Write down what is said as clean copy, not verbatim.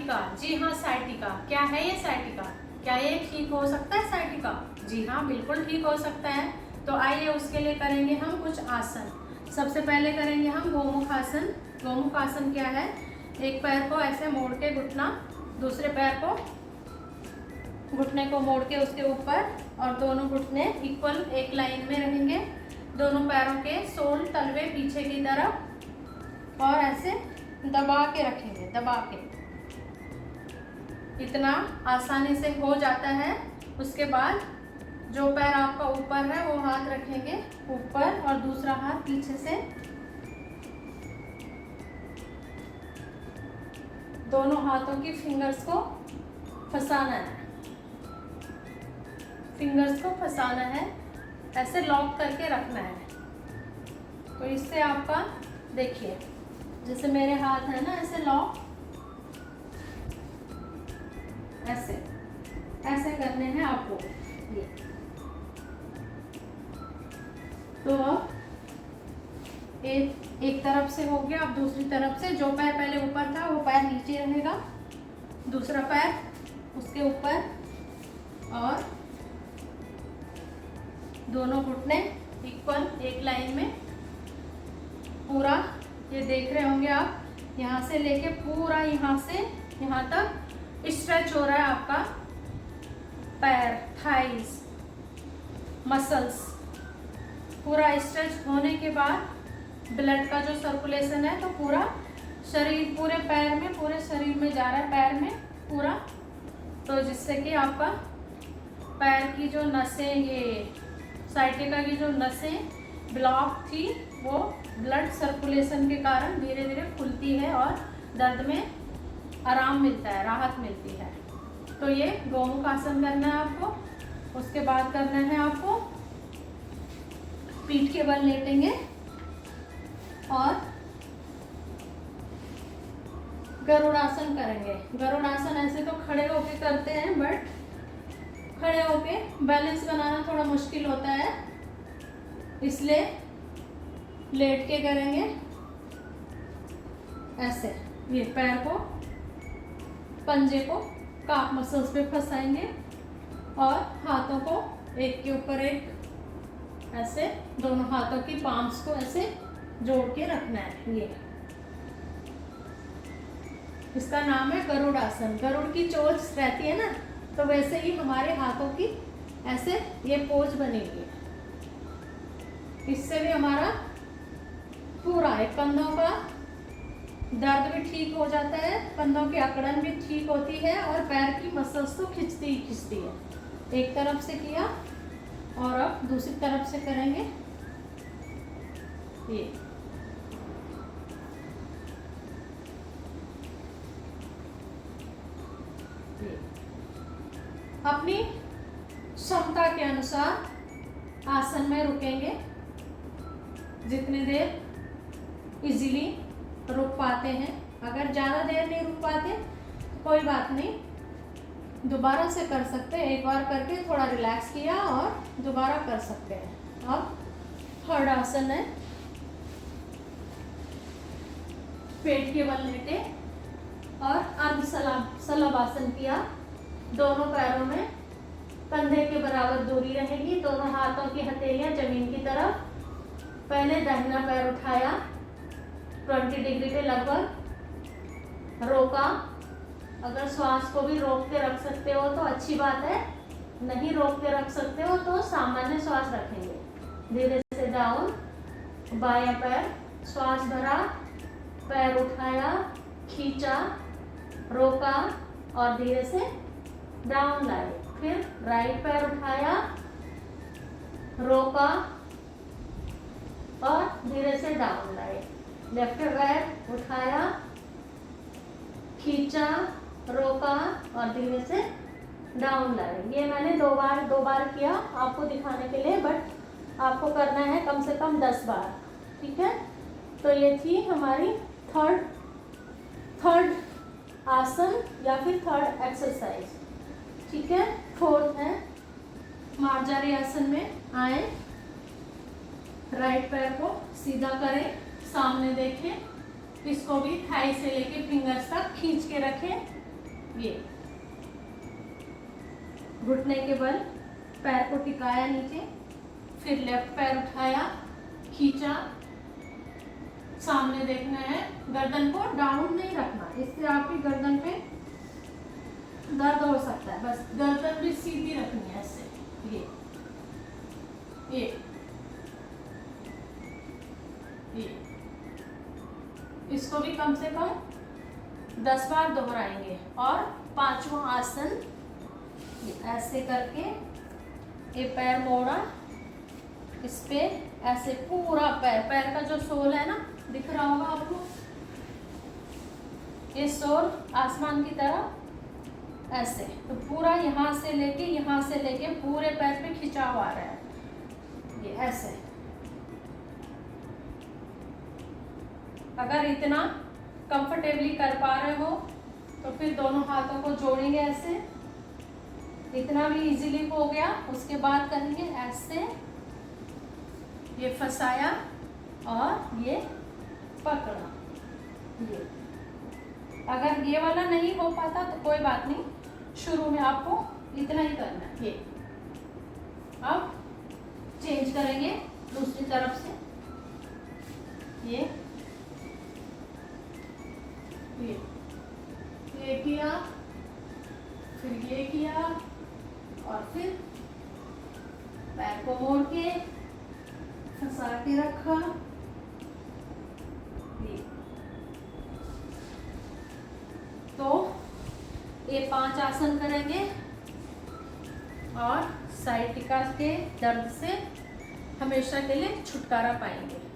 Sciatica, जी हाँ sciatica. क्या है ये साइटिका? क्या ये ठीक हो सकता है साइटिका? जी हाँ, बिल्कुल ठीक हो सकता है। तो आइए उसके लिए करेंगे हम कुछ आसन। सबसे पहले करेंगे हम गोमुख आसन। गोमुख आसन क्या है? एक पैर को ऐसे मोड़ के घुटना, दूसरे पैर को घुटने को मोड़ के उसके ऊपर, और दोनों घुटने इक्वल एक लाइन में रहेंगे। दोनों पैरों के सोल तलवे पीछे की तरफ, और ऐसे दबा के रखेंगे, दबा के। इतना आसानी से हो जाता है। उसके बाद जो पैर आपका ऊपर है वो हाथ रखेंगे ऊपर, और दूसरा हाथ पीछे से दोनों हाथों की फिंगर्स को फंसाना है। फिंगर्स को फंसाना है, ऐसे लॉक करके रखना है। तो इससे आपका देखिए, जैसे मेरे हाथ है ना ऐसे लॉक, ऐसे ऐसे करने हैं आपको ये। तो एक तरफ से हो गया। अब दूसरी तरफ से, जो पैर पहले ऊपर था वो पैर नीचे रहेगा, दूसरा पैर उसके ऊपर, और दोनों घुटने इक्वल एक लाइन में। पूरा ये देख रहे होंगे आप, यहाँ से लेके पूरा यहाँ से यहाँ तक स्ट्रेच हो रहा है आपका पैर, थाइस, मसल्स। पूरा स्ट्रेच होने के बाद ब्लड का जो सर्कुलेशन है तो पूरा शरीर, पूरे पैर में, पूरे शरीर में जा रहा है, पैर में पूरा। तो जिससे कि आपका पैर की जो नसें, ये साइटिका की जो नसें ब्लॉक थी, वो ब्लड सर्कुलेशन के कारण धीरे धीरे खुलती है और दर्द में आराम मिलता है, राहत मिलती है। तो ये गोमुख आसन करना है आपको। उसके बाद करना है आपको पीठ के बल लेटेंगे और गरुड़ासन करेंगे। गरुड़ासन ऐसे तो खड़े होके करते हैं, बट खड़े होके बैलेंस बनाना थोड़ा मुश्किल होता है, इसलिए लेट के करेंगे। ऐसे ये पैर को, पंजे को काफ मसल्स पे फंसाएंगे, और हाथों को एक के ऊपर एक ऐसे, दोनों हाथों की पाम्स को ऐसे जोड़ के रखना है। ये इसका नाम है गरुड़ासन। गरुड़ की चोंच रहती है ना, तो वैसे ही हमारे हाथों की ऐसे ये पोज बनेगी। इससे भी हमारा पूरा एक कंधों का दर्द भी ठीक हो जाता है, कंधों की अकड़न भी ठीक होती है, और पैर की मसल्स तो खिंचती ही खिंचती है। एक तरफ से किया और अब दूसरी तरफ से करेंगे। ये अपनी क्षमता के अनुसार आसन में रुकेंगे, जितनी देर इजीली रुक पाते हैं। अगर ज़्यादा देर नहीं रुक पाते तो कोई बात नहीं, दोबारा से कर सकते हैं। एक बार करके थोड़ा रिलैक्स किया और दोबारा कर सकते हैं। अब थर्ड आसन है, पेट के बल लेटे और अर्ध सलाब आसन किया। दोनों पैरों में कंधे के बराबर दूरी रहेगी, दोनों हाथों की हथेलियां जमीन की तरफ। पहले दाहिना पैर उठाया 20 डिग्री पे लगभग, रोका। अगर श्वास को भी रोक के रख सकते हो तो अच्छी बात है, नहीं रोक के रख सकते हो तो सामान्य श्वास रखेंगे। धीरे से डाउन, बायां पैर, श्वास भरा, पैर उठाया, खींचा, रोका और धीरे से डाउन लाए। फिर राइट पैर उठाया, रोका और धीरे से डाउन लाए। लेफ्ट पैर उठाया, खींचा, रोका और धीरे से डाउन लाए। ये मैंने दो बार किया आपको दिखाने के लिए, बट आपको करना है कम से कम 10 बार। ठीक है, तो ये थी हमारी थर्ड आसन या फिर थर्ड एक्सरसाइज। ठीक है, फोर्थ है मार्जारी आसन में आए, राइट पैर को सीधा करें, सामने देखें, इसको भी थाई से लेके फिंगर्स तक खींच के रखें, ये घुटने के बल पैर को टिकाया नीचे, फिर लेफ्ट पैर उठाया, खींचा, सामने देखना है, गर्दन को डाउन नहीं रखना, इससे आपकी गर्दन पे दर्द हो सकता है। बस गर्दन भी सीधी रखनी है ऐसे। ये इसको भी कम से कम 10 बार दोहराएंगे। और 5वां आसन ऐसे करके ये पैर मोड़ा, इस पे ऐसे पूरा पैर का जो सोल है ना, दिख रहा होगा आपको, ये सोल आसमान की तरफ ऐसे, तो पूरा यहाँ से लेके पूरे पैर पे खिंचाव आ रहा है, ये ऐसे। अगर इतना कंफर्टेबली कर पा रहे हो तो फिर दोनों हाथों को जोड़ेंगे ऐसे, इतना भी इजीली हो गया। उसके बाद करेंगे ऐसे, ये फंसाया और ये पकड़ा। ये अगर ये वाला नहीं हो पाता तो कोई बात नहीं, शुरू में आपको इतना ही करना है। ये अब चेंज करेंगे दूसरी तरफ से, ये किया, फिर ये किया, और फिर पैर को मोड़ के फंसा के रखा। तो ये 5 आसन करेंगे और साइटिका के दर्द से हमेशा के लिए छुटकारा पाएंगे।